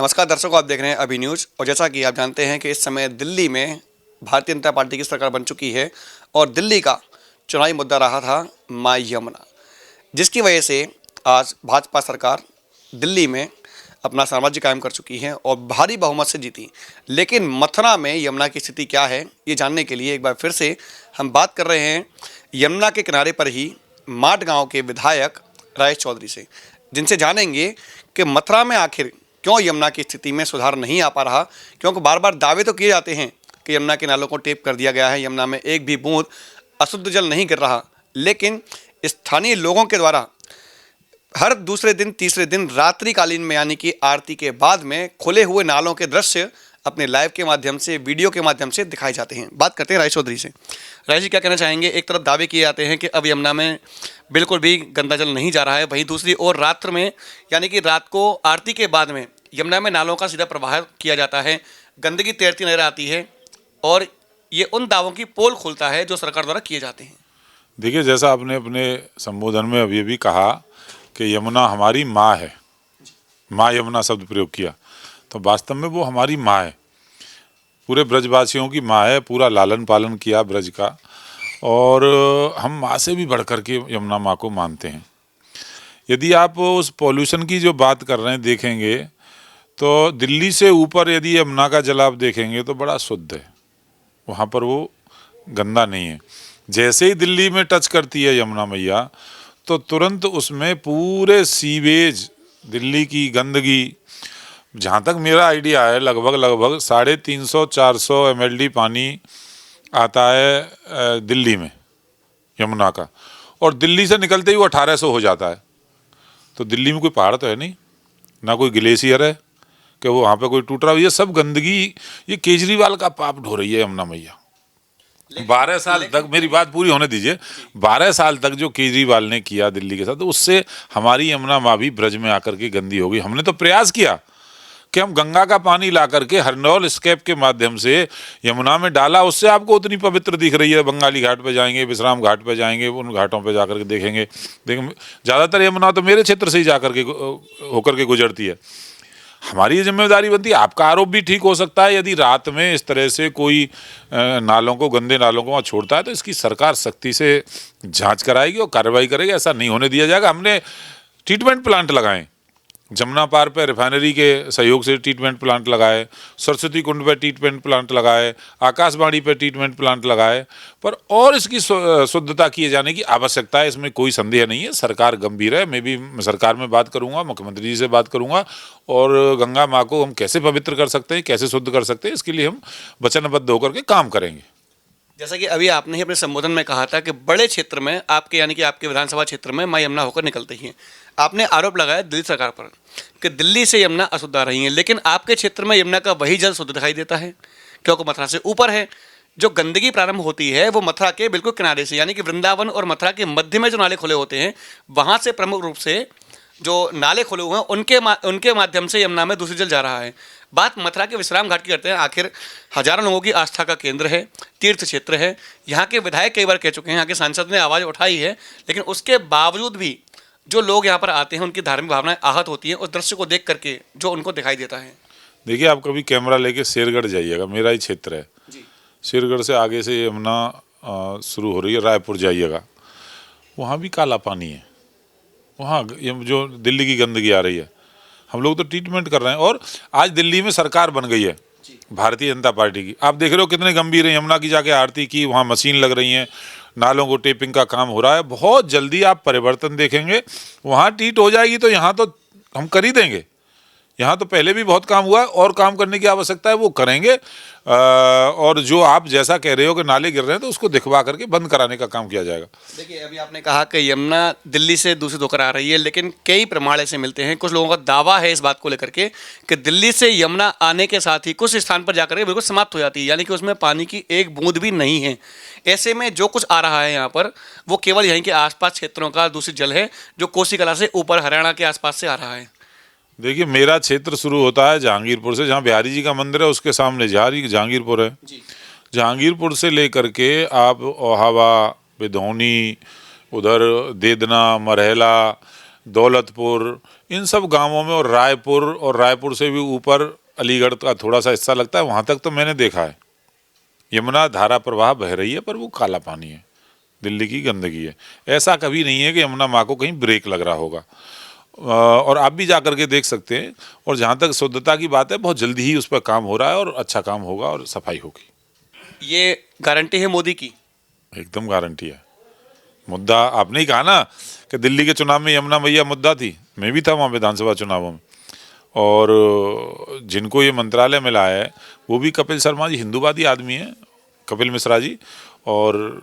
नमस्कार दर्शकों, आप देख रहे हैं अभी न्यूज़। और जैसा कि आप जानते हैं कि इस समय दिल्ली में भारतीय जनता पार्टी की सरकार बन चुकी है और दिल्ली का चुनावी मुद्दा रहा था मां यमुना, जिसकी वजह से आज भाजपा सरकार दिल्ली में अपना साम्राज्य कायम कर चुकी है और भारी बहुमत से जीती। लेकिन मथुरा में यमुना की स्थिति क्या है, ये जानने के लिए एक बार फिर से हम बात कर रहे हैं यमुना के किनारे पर ही माट गाँव के विधायक राजेश चौधरी से, जिनसे जानेंगे कि मथुरा में आखिर क्यों यमुना की स्थिति में सुधार नहीं आ पा रहा। क्योंकि बार बार दावे तो किए जाते हैं कि यमुना के नालों को टेप कर दिया गया है, यमुना में एक भी बूंद अशुद्ध जल नहीं गिर रहा, लेकिन स्थानीय लोगों के द्वारा हर दूसरे दिन तीसरे दिन रात्रिकालीन में यानी कि आरती के बाद में खुले हुए नालों के दृश्य अपने लाइव के माध्यम से, वीडियो के माध्यम से दिखाए जाते हैं। बात करते हैं राजेश चौधरी से। राजेश जी, क्या कहना चाहेंगे? एक तरफ दावे किए जाते हैं कि अब यमुना में बिल्कुल भी गंदा जल नहीं जा रहा है, वहीं दूसरी ओर रात्र में यानी कि रात को आरती के बाद में यमुना में नालों का सीधा प्रवाह किया जाता है, गंदगी तैरती नजर आती है और ये उन दावों की पोल खुलता है जो सरकार द्वारा किए जाते हैं। देखिए, जैसा आपने अपने संबोधन में अभी भी कहा कि यमुना हमारी माँ है, माँ यमुना शब्द प्रयोग किया, तो वास्तव में वो हमारी माँ है, पूरे ब्रजवासियों की माँ है। पूरा लालन पालन किया ब्रज का, और हम माँ से भी बढ़कर के यमुना माँ को मानते हैं। यदि आप उस पॉल्यूशन की जो बात कर रहे हैं देखेंगे, तो दिल्ली से ऊपर यदि यमुना का जल आप देखेंगे तो बड़ा शुद्ध है, वहाँ पर वो गंदा नहीं है। जैसे ही दिल्ली में टच करती है यमुना मैया, तो तुरंत उसमें पूरे सीवेज, दिल्ली की गंदगी, जहाँ तक मेरा आइडिया है लगभग 350-400 MLD पानी आता है दिल्ली में यमुना का, और दिल्ली से निकलते ही वो 1800 हो जाता है। तो दिल्ली में कोई पहाड़ तो है नहीं, ना कोई ग्लेशियर है कि वो वहाँ पे कोई टूट रहा हो। ये सब गंदगी ये केजरीवाल का पाप ढो रही है यमुना मैया। 12 साल तक, मेरी बात पूरी होने दीजिए, 12 साल तक जो केजरीवाल ने किया दिल्ली के साथ, तो उससे हमारी यमुना माँ भी ब्रज में आकर के गंदी हो गई। हमने तो प्रयास किया कि हम गंगा का पानी ला करके हरनौल स्केप के माध्यम से यमुना में डाला, उससे आपको उतनी पवित्र दिख रही है। बंगाली घाट पे जाएंगे, विश्राम घाट पे जाएंगे, उन घाटों पे जाकर के देखेंगे। ज़्यादातर यमुना तो मेरे क्षेत्र से ही जाकर के होकर के गुजरती है। हमारी ये जिम्मेदारी बनती है। आपका आरोप भी ठीक हो सकता है, यदि रात में इस तरह से कोई नालों को, गंदे नालों को वहाँ छोड़ता है, तो इसकी सरकार सख्ती से जांच कराएगी और कार्रवाई करेगी। ऐसा नहीं होने दिया जाएगा। हमने ट्रीटमेंट प्लांट लगाए, जमुना पार पे रिफाइनरी के सहयोग से ट्रीटमेंट प्लांट लगाए, सरस्वती कुंड पे ट्रीटमेंट प्लांट लगाए, आकाशवाणी पे ट्रीटमेंट प्लांट लगाए, पर और इसकी शुद्धता किए जाने की आवश्यकता है, इसमें कोई संदेह नहीं है। सरकार गंभीर है। मैं भी सरकार में बात करूंगा, मुख्यमंत्री जी से बात करूंगा, और गंगा माँ को हम कैसे पवित्र कर सकते हैं, कैसे शुद्ध कर सकते हैं, इसके लिए हम वचनबद्ध होकर के काम करेंगे। जैसा कि अभी आपने ही अपने संबोधन में कहा था कि बड़े क्षेत्र में आपके यानी कि आपके विधानसभा क्षेत्र में मां यमुना होकर निकलती हैं। आपने आरोप लगाया दिल्ली सरकार पर कि दिल्ली से यमुना अशुद्ध आ रही है, लेकिन आपके क्षेत्र में यमुना का वही जल शुद्ध दिखाई देता है क्योंकि मथुरा से ऊपर है। जो गंदगी प्रारंभ होती है वो मथुरा के बिल्कुल किनारे से यानी कि वृंदावन और मथुरा के मध्य में जो नाले खुले होते हैं, वहाँ से प्रमुख रूप से जो नाले खुले हुए हैं उनके माध्यम से यमुना में दूषित जल जा रहा है। बात मथुरा के विश्राम घाट की करते हैं। आखिर हजारों लोगों की आस्था का केंद्र है, तीर्थ क्षेत्र है। यहाँ के विधायक कई बार कह चुके हैं, यहाँ के सांसद ने आवाज़ उठाई है, लेकिन उसके बावजूद भी जो लोग यहाँ पर आते हैं उनकी धार्मिक भावनाएं आहत होती हैं उस दृश्य को देख करके जो उनको दिखाई देता है। देखिए, आप कभी कैमरा लेके शेरगढ़ जाइएगा, मेरा ही क्षेत्र है जी। शेरगढ़ से आगे से यमुना शुरू हो रही है, रायपुर जाइएगा, वहाँ भी काला पानी है। वहाँ जो दिल्ली की गंदगी आ रही है, हम लोग तो ट्रीटमेंट कर रहे हैं। और आज दिल्ली में सरकार बन गई है भारतीय जनता पार्टी की। आप देख रहे हो कितने गंभीर है। यमुना की जाके आरती की, वहाँ मशीन लग रही हैं, नालों को टेपिंग का काम हो रहा है। बहुत जल्दी आप परिवर्तन देखेंगे। वहाँ ट्रीट हो जाएगी तो यहाँ तो हम कर ही देंगे। यहाँ तो पहले भी बहुत काम हुआ है और काम करने की आवश्यकता है, वो करेंगे। और जो आप जैसा कह रहे हो कि नाले गिर रहे हैं, तो उसको दिखवा करके बंद कराने का काम किया जाएगा। देखिए, अभी आपने कहा कि यमुना दिल्ली से दूषित होकर आ रही है, लेकिन कई प्रमाण ऐसे मिलते हैं, कुछ लोगों का दावा है इस बात को लेकर के कि दिल्ली से यमुना आने के साथ ही कुछ स्थान पर जाकर के बिल्कुल समाप्त हो जाती है, यानी कि उसमें पानी की एक बूंद भी नहीं है। ऐसे में जो कुछ आ रहा है यहाँ पर वो केवल यहीं के आसपास क्षेत्रों का दूषित जल है जो कोसी कला से ऊपर हरियाणा के आसपास से आ रहा है। देखिए, मेरा क्षेत्र शुरू होता है जहांगीरपुर से, जहाँ बिहारी जी का मंदिर है उसके सामने जहांगीरपुर है जी। जहांगीरपुर से लेकर के आप ओहावा, बिधौनी, उधर देदना, मरहला, दौलतपुर, इन सब गांवों में, और रायपुर से भी ऊपर अलीगढ़ का थोड़ा सा हिस्सा लगता है, वहाँ तक तो मैंने देखा है यमुना धारा प्रवाह बह रही है, पर वो काला पानी है, दिल्ली की गंदगी है। ऐसा कभी नहीं है कि यमुना माँ को कहीं ब्रेक लग रहा होगा। और आप भी जा करके देख सकते हैं। और जहाँ तक शुद्धता की बात है, बहुत जल्दी ही उस पर काम हो रहा है और अच्छा काम होगा और सफाई होगी। ये गारंटी है मोदी की? एकदम गारंटी है। मुद्दा आपने ही कहा ना कि दिल्ली के चुनाव में यमुना मैया मुद्दा थी, मैं भी था वहाँ विधानसभा चुनावों में। और जिनको ये मंत्रालय मिला है वो भी कपिल शर्मा जी, हिंदूवादी आदमी हैं, कपिल मिश्रा जी, और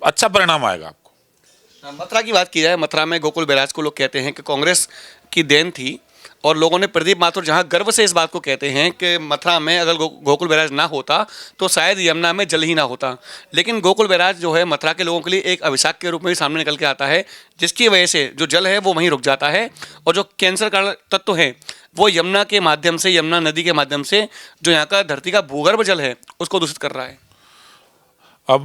अच्छा परिणाम आएगा आपको। मथुरा की बात की जाए, मथुरा में गोकुल बैराज को लोग कहते हैं कि कांग्रेस की देन थी, और लोगों ने प्रदीप माथुर जहां गर्व से इस बात को कहते हैं कि मथुरा में अगर गोकुल बैराज ना होता तो शायद यमुना में जल ही ना होता। लेकिन गोकुल बैराज जो है मथुरा के लोगों के लिए एक अभिशाप के रूप में भी सामने निकल के आता है, जिसकी वजह से जो जल है वो वहीं रुक जाता है, और जो कैंसर का तत्व है वो यमुना के माध्यम से, यमुना नदी के माध्यम से जो यहाँ का धरती का भूगर्भ जल है उसको दूषित कर रहा है। अब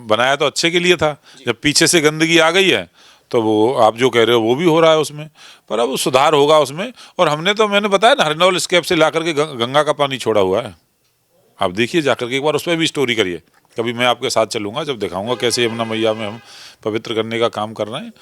बनाया तो अच्छे के लिए था, जब पीछे से गंदगी आ गई है तो वो आप जो कह रहे हो वो भी हो रहा है उसमें, पर अब सुधार होगा उसमें। और मैंने बताया ना, हरनौल स्केप से ला करके गंगा का पानी छोड़ा हुआ है। आप देखिए जा करके एक बार, उस पर भी स्टोरी करिए। कभी मैं आपके साथ चलूँगा, जब दिखाऊंगा कैसे यमुना मैया में हम पवित्र करने का काम कर रहे हैं।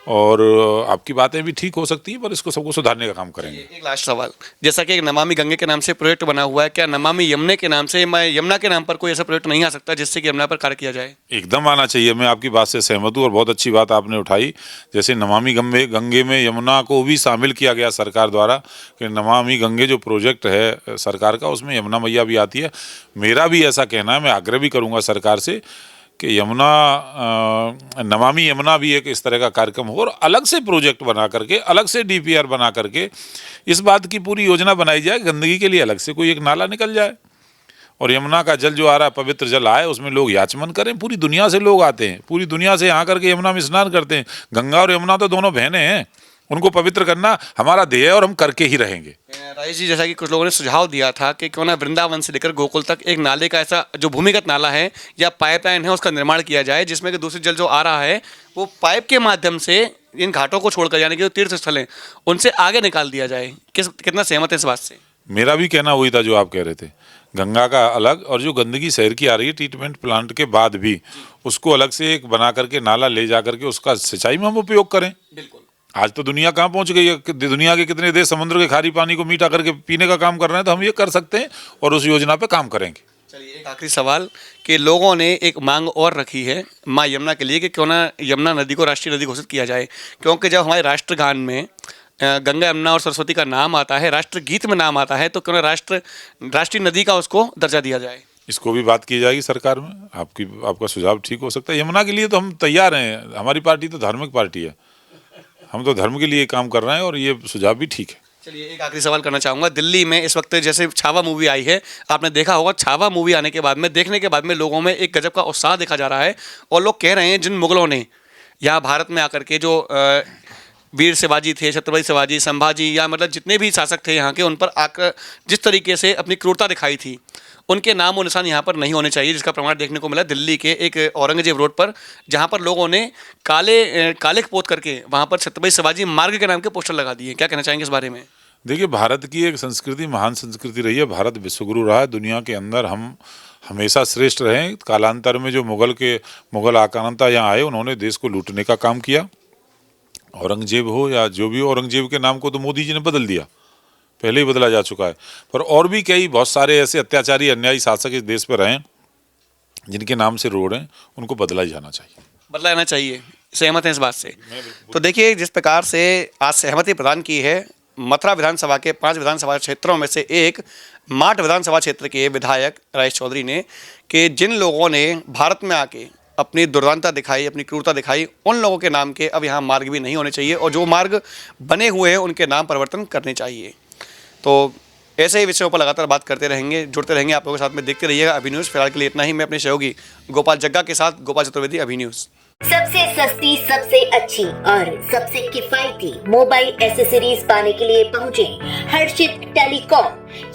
और आपकी बातें भी ठीक हो सकती हैं, पर इसको सबको सुधारने का काम करेंगे। एक लास्ट सवाल, जैसा कि एक नमामि गंगे के नाम से प्रोजेक्ट बना हुआ है, क्या नमामि यमुने के नाम से, यमुना के नाम पर कोई ऐसा प्रोजेक्ट नहीं आ सकता जिससे कि यमुना पर कार्य किया जाए? एकदम आना चाहिए, मैं आपकी बात से सहमत हूँ, और बहुत अच्छी बात आपने उठाई। जैसे नमामि गंगे में यमुना को भी शामिल किया गया सरकार द्वारा, कि नमामि गंगे जो प्रोजेक्ट है सरकार का, उसमें यमुना मैया भी आती है। मेरा भी ऐसा कहना है, मैं आग्रह भी करूँगा सरकार से कि नमामि यमुना भी एक इस तरह का कार्यक्रम हो, और अलग से प्रोजेक्ट बना करके, अलग से डीपीआर बना करके इस बात की पूरी योजना बनाई जाए, गंदगी के लिए अलग से कोई एक नाला निकल जाए, और यमुना का जल जो आ रहा है, पवित्र जल आए, उसमें लोग याचमन करें। पूरी दुनिया से लोग आते हैं, पूरी दुनिया से यहाँ करके यमुना में स्नान करते हैं। गंगा और यमुना तो दोनों बहनें हैं, उनको पवित्र करना हमारा ध्येय है, और हम करके ही रहेंगे। राजेश जी, जैसा कि कुछ लोगों ने सुझाव दिया था कि क्यों ना वृंदावन से लेकर गोकुल तक एक नाले का, ऐसा जो भूमिगत नाला है या पाइपलाइन है, उसका निर्माण किया जाए, जिसमें कि दूषित जल जो आ रहा है वो पाइप के माध्यम से इन घाटों को छोड़कर, यानी कि जो तीर्थ स्थल हैं उनसे आगे निकाल दिया जाए। कितना सहमत है इस बात से? मेरा भी कहना वही था जो आप कह रहे थे, गंगा का अलग, और जो गंदगी शहर की आ रही है ट्रीटमेंट प्लांट के बाद भी, उसको अलग से एक बना करके नाला ले जा करके उसका सिंचाई में हम उपयोग करें। बिल्कुल। आज तो दुनिया कहाँ पहुंच गई है, दुनिया के कितने देश समुद्र के खारी पानी को मीठा करके पीने का काम कर रहे हैं, तो हम ये कर सकते हैं और उस योजना पे काम करेंगे। चलिए, एक आखिरी सवाल कि लोगों ने एक मांग और रखी है माँ यमुना के लिए कि क्यों ना यमुना नदी को राष्ट्रीय नदी घोषित किया जाए, क्योंकि जब हमारे राष्ट्रगान में गंगा, यमुना और सरस्वती का नाम आता है, राष्ट्रगीत में नाम आता है, तो क्यों ना राष्ट्रीय नदी का उसको दर्जा दिया जाए। इसको भी बात की जाएगी सरकार में। आपका सुझाव ठीक हो सकता है। यमुना के लिए तो हम तैयार हैं, हमारी पार्टी तो धार्मिक पार्टी है, हम तो धर्म के लिए काम कर रहे हैं, और ये सुझाव भी ठीक है। चलिए, एक आखिरी सवाल करना चाहूँगा। दिल्ली में इस वक्त जैसे छावा मूवी आई है, आपने देखा होगा, छावा मूवी आने के बाद में, देखने के बाद में लोगों में एक गजब का उत्साह देखा जा रहा है, और लोग कह रहे हैं जिन मुगलों ने यहाँ भारत में आकर के जो वीर शिवाजी थे, छत्रपति शिवाजी, संभाजी, या मतलब जितने भी शासक थे यहाँ के, उन पर आकर जिस तरीके से अपनी क्रूरता दिखाई थी, उनके नाम और निशान यहाँ पर नहीं होने चाहिए, जिसका प्रमाण देखने को मिला दिल्ली के एक औरंगजेब रोड पर, जहाँ पर लोगों ने काले पोत करके वहाँ पर छत्रपति शिवाजी मार्ग के नाम के पोस्टर लगा दिए। क्या कहना चाहेंगे इस बारे में? देखिए, भारत की एक संस्कृति महान संस्कृति रही है, भारत विश्वगुरु रहा है, दुनिया के अंदर हम हमेशा श्रेष्ठ रहे। कालांतर में जो मुगल आक्रांता यहाँ आए, उन्होंने देश को लूटने का काम किया। औरंगजेब हो या जो भी, औरंगजेब के नाम को तो मोदी जी ने बदल दिया, पहले ही बदला जा चुका है, पर और भी बहुत सारे ऐसे अत्याचारी अन्यायी शासक इस देश पर रहे जिनके नाम से रोड हैं, उनको बदला ही जाना चाहिए। सहमत हैं इस बात से? तो देखिए, जिस प्रकार से आज सहमति प्रदान की है मथुरा विधानसभा के 5 विधानसभा क्षेत्रों में से एक माठ विधानसभा क्षेत्र के विधायक राजेश चौधरी ने, कि जिन लोगों ने भारत में आके अपनी दुर्दांतता दिखाई, अपनी क्रूरता दिखाई, उन लोगों के नाम के अब यहाँ मार्ग भी नहीं होने चाहिए, और जो मार्ग बने हुए हैं उनके नाम परिवर्तन करने चाहिए। तो ऐसे ही विषयों पर लगातार बात करते रहेंगे, जुड़ते रहेंगे आप लोगों के साथ में, देखते रहिएगा अभी न्यूज़। फिलहाल के लिए इतना ही। मैं अपने सहयोगी गोपाल जग्गा के साथ गोपाल चतुर्वेदी, अभी न्यूज़। सबसे सस्ती, सबसे अच्छी और सबसे किफायती मोबाइल एसेसरीज पाने के लिए पहुँचे हर्षित टेलीकॉम।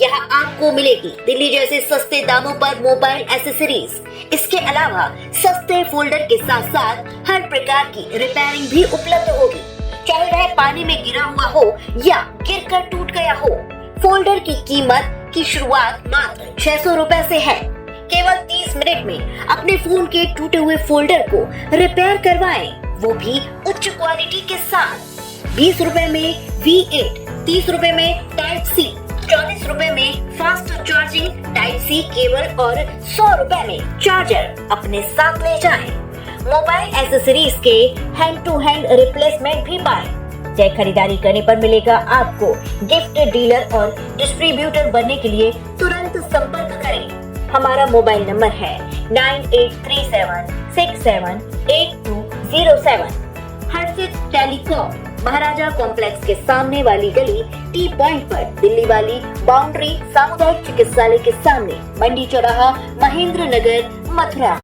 यहाँ आपको मिलेगी दिल्ली जैसे सस्ते दामों पर मोबाइल एसेसरीज। इसके अलावा सस्ते फोल्डर के साथ साथ हर प्रकार की रिपेयरिंग भी उपलब्ध होगी। चाहे वह पानी में गिरा हुआ हो या गिरकर टूट गया हो। फोल्डर की कीमत की शुरुआत मात्र 600 रुपए से है। केवल 30 मिनट में अपने फोन के टूटे हुए फोल्डर को रिपेयर करवाएं, वो भी उच्च क्वालिटी के साथ। 20 रुपए में V8, 30 रुपए में टाइप सी, 40 रुपए में fast charging type C cable और 100 रुपए में चार्जर अपने साथ ले जाएं। मोबाइल एसेसरीज के हैंड टू हैंड रिप्लेसमेंट भी पाएं। जय खरीदारी करने पर मिलेगा आपको गिफ्ट डीलर और डिस्ट्रीब्यूटर बनने के लिए तुरंत संपर्क करें। हमारा मोबाइल नंबर है 9837678207। हर्षित टेलीकॉम, महाराजा कॉम्प्लेक्स के सामने वाली गली, टी पॉइंट पर, दिल्ली वाली बाउंड्री, सामुदायिक चिकित्सालय के सामने, मंडी चौराहा, महेंद्र नगर, मथुरा।